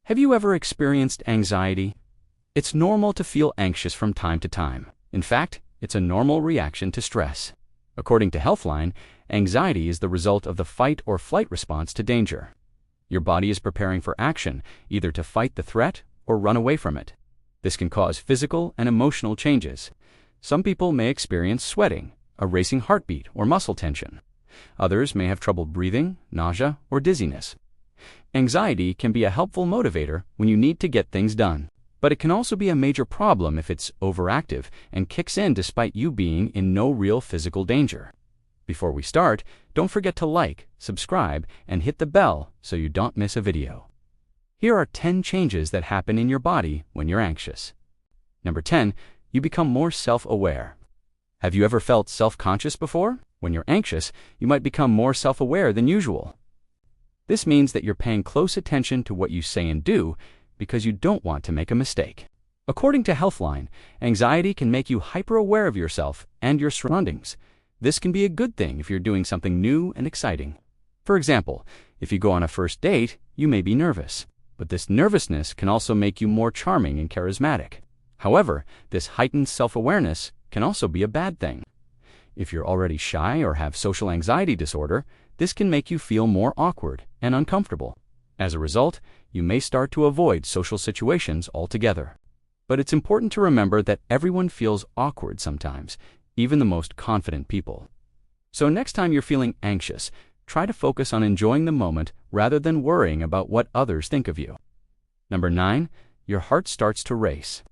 Have you ever experienced anxiety? It's normal to feel anxious from time to time. In fact, it's a normal reaction to stress. According to Healthline, anxiety is the result of the fight or flight response to danger. Your body is preparing for action, either to fight the threat or run away from it. This can cause physical and emotional changes. Some people may experience sweating, a racing heartbeat, or muscle tension. Others may have trouble breathing, nausea, or dizziness. Anxiety can be a helpful motivator when you need to get things done, but it can also be a major problem if it's overactive and kicks in despite you being in no real physical danger. Before we start, don't forget to like, subscribe, and hit the bell so you don't miss a video. Here are 10 changes that happen in your body when you're anxious. Number 10, you become more self-aware. Have you ever felt self-conscious before? When you're anxious, you might become more self-aware than usual. This means that you're paying close attention to what you say and do because you don't want to make a mistake. According to Healthline, anxiety can make you hyper-aware of yourself and your surroundings. This can be a good thing if you're doing something new and exciting. For example, if you go on a first date, you may be nervous, but this nervousness can also make you more charming and charismatic. However, this heightened self-awareness can also be a bad thing. If you're already shy or have social anxiety disorder, this can make you feel more awkward and uncomfortable. As a result, you may start to avoid social situations altogether. But it's important to remember that everyone feels awkward sometimes, even the most confident people. So next time you're feeling anxious, try to focus on enjoying the moment rather than worrying about what others think of you. Number 9, your heart starts to race.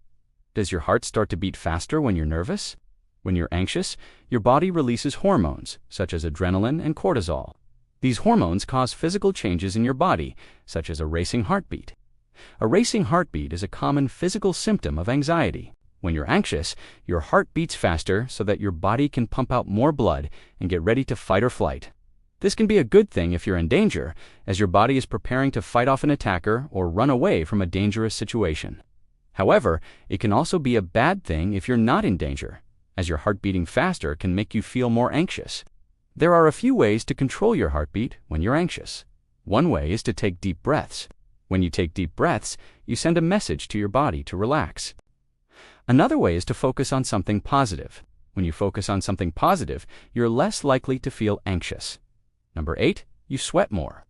Does your heart start to beat faster when you're nervous? When you're anxious, your body releases hormones, such as adrenaline and cortisol. These hormones cause physical changes in your body, such as a racing heartbeat. A racing heartbeat is a common physical symptom of anxiety. When you're anxious, your heart beats faster so that your body can pump out more blood and get ready to fight or flight. This can be a good thing if you're in danger, as your body is preparing to fight off an attacker or run away from a dangerous situation. However, it can also be a bad thing if you're not in danger, as your heart beating faster can make you feel more anxious. There are a few ways to control your heartbeat when you're anxious. One way is to take deep breaths. When you take deep breaths, you send a message to your body to relax. Another way is to focus on something positive. When you focus on something positive, you're less likely to feel anxious. Number 8, you sweat more.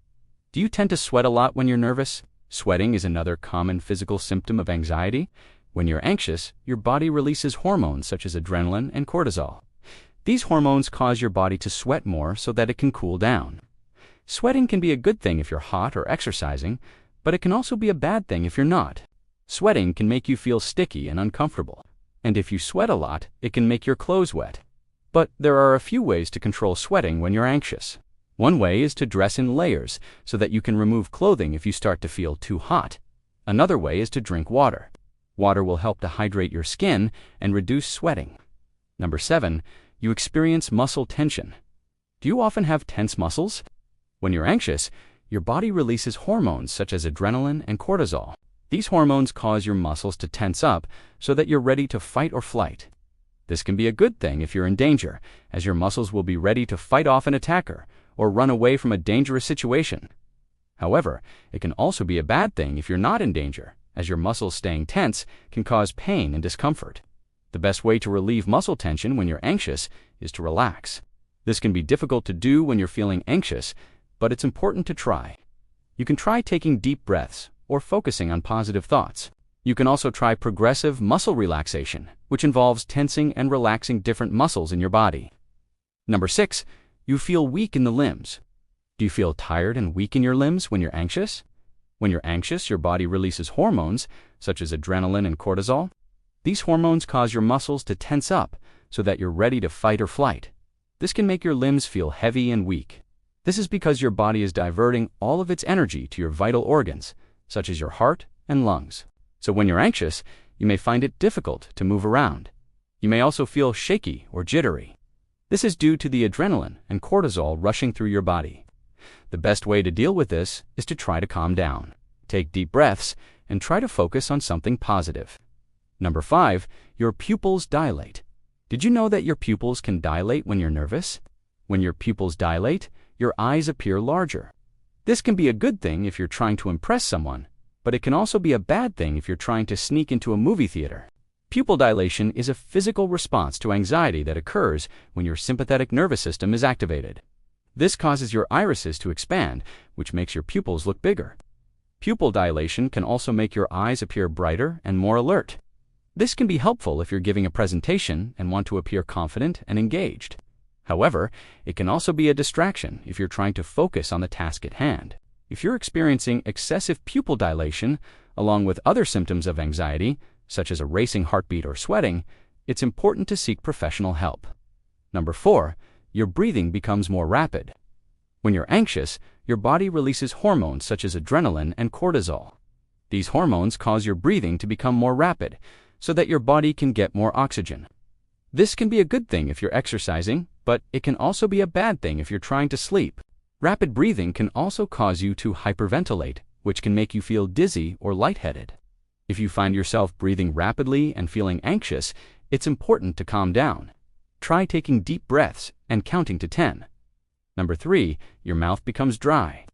Do you tend to sweat a lot when you're nervous? Sweating is another common physical symptom of anxiety. When you're anxious, your body releases hormones such as adrenaline and cortisol. These hormones cause your body to sweat more so that it can cool down. Sweating can be a good thing if you're hot or exercising, but it can also be a bad thing if you're not. Sweating can make you feel sticky and uncomfortable. And if you sweat a lot, it can make your clothes wet. But there are a few ways to control sweating when you're anxious. One way is to dress in layers so that you can remove clothing if you start to feel too hot. Another way is to drink water. Water will help to hydrate your skin and reduce sweating. Number 7, you experience muscle tension. Do you often have tense muscles? When you're anxious, your body releases hormones such as adrenaline and cortisol. These hormones cause your muscles to tense up so that you're ready to fight or flight. This can be a good thing if you're in danger, as your muscles will be ready to fight off an attacker or run away from a dangerous situation. However, it can also be a bad thing if you're not in danger, as your muscles staying tense can cause pain and discomfort. The best way to relieve muscle tension when you're anxious is to relax. This can be difficult to do when you're feeling anxious, but it's important to try. You can try taking deep breaths or focusing on positive thoughts. You can also try progressive muscle relaxation, which involves tensing and relaxing different muscles in your body. Number 6, you feel weak in the limbs. Do you feel tired and weak in your limbs when you're anxious? When you're anxious, your body releases hormones, such as adrenaline and cortisol. These hormones cause your muscles to tense up so that you're ready to fight or flight. This can make your limbs feel heavy and weak. This is because your body is diverting all of its energy to your vital organs, such as your heart and lungs. So when you're anxious, you may find it difficult to move around. You may also feel shaky or jittery. This is due to the adrenaline and cortisol rushing through your body. The best way to deal with this is to try to calm down. Take deep breaths and try to focus on something positive. Number 5, your pupils dilate. Did you know that your pupils can dilate when you're nervous? When your pupils dilate, your eyes appear larger. This can be a good thing if you're trying to impress someone, but but it can also be a bad thing if you're trying to sneak into a movie theater. Pupil dilation is a physical response to anxiety that occurs when your sympathetic nervous system is activated. This causes your irises to expand, which makes your pupils look bigger. Pupil dilation can also make your eyes appear brighter and more alert. This can be helpful if you're giving a presentation and want to appear confident and engaged. However, it can also be a distraction if you're trying to focus on the task at hand. If you're experiencing excessive pupil dilation, along with other symptoms of anxiety, such as a racing heartbeat or sweating, it's important to seek professional help. Number 4, your breathing becomes more rapid. When you're anxious, your body releases hormones such as adrenaline and cortisol. These hormones cause your breathing to become more rapid, so that your body can get more oxygen. This can be a good thing if you're exercising, but it can also be a bad thing if you're trying to sleep. Rapid breathing can also cause you to hyperventilate, which can make you feel dizzy or lightheaded. If you find yourself breathing rapidly and feeling anxious, it's important to calm down. Try taking deep breaths and counting to 10. Number 3, your mouth becomes dry.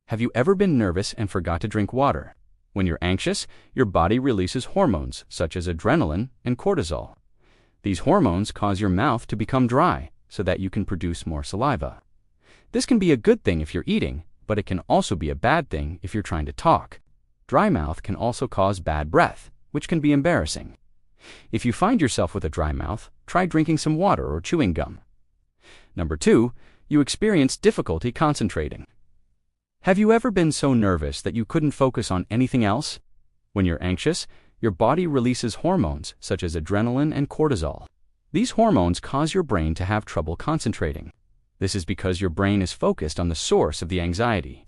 Have you ever been nervous and forgot to drink water? When you're anxious, your body releases hormones such as adrenaline and cortisol. These hormones cause your mouth to become dry so that you can produce more saliva. This can be a good thing if you're eating, but it can also be a bad thing if you're trying to talk. Dry mouth can also cause bad breath, which can be embarrassing. If you find yourself with a dry mouth, try drinking some water or chewing gum. Number 2, you experience difficulty concentrating. Have you ever been so nervous that you couldn't focus on anything else? When you're anxious, your body releases hormones such as adrenaline and cortisol. These hormones cause your brain to have trouble concentrating. This is because your brain is focused on the source of the anxiety.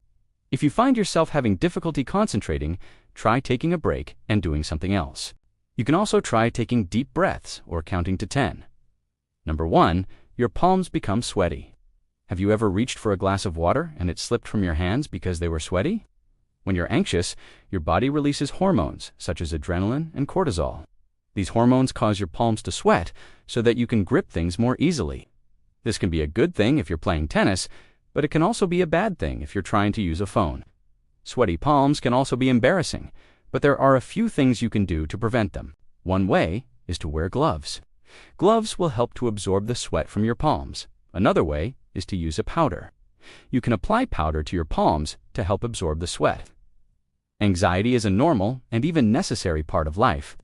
If you find yourself having difficulty concentrating, try taking a break and doing something else. You can also try taking deep breaths or counting to 10. Number 1, your palms become sweaty. Have you ever reached for a glass of water and it slipped from your hands because they were sweaty? When you're anxious, your body releases hormones such as adrenaline and cortisol. These hormones cause your palms to sweat so that you can grip things more easily. This can be a good thing if you're playing tennis, but it can also be a bad thing if you're trying to use a phone. Sweaty palms can also be embarrassing, but there are a few things you can do to prevent them. One way is to wear gloves. Gloves will help to absorb the sweat from your palms. Another way is to use a powder. You can apply powder to your palms to help absorb the sweat. Anxiety is a normal and even necessary part of life.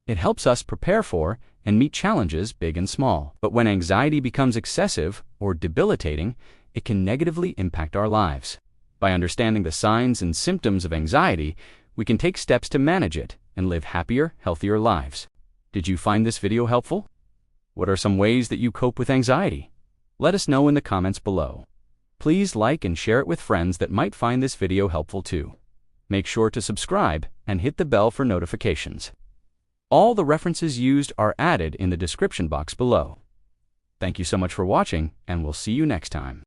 It helps us prepare for and meet challenges big and small. But when anxiety becomes excessive or debilitating, it can negatively impact our lives. By understanding the signs and symptoms of anxiety, we can take steps to manage it and live happier, healthier lives. Did you find this video helpful? What are some ways that you cope with anxiety? Let us know in the comments below. Please like and share it with friends that might find this video helpful too. Make sure to subscribe and hit the bell for notifications. All the references used are added in the description box below. Thank you so much for watching, and we'll see you next time.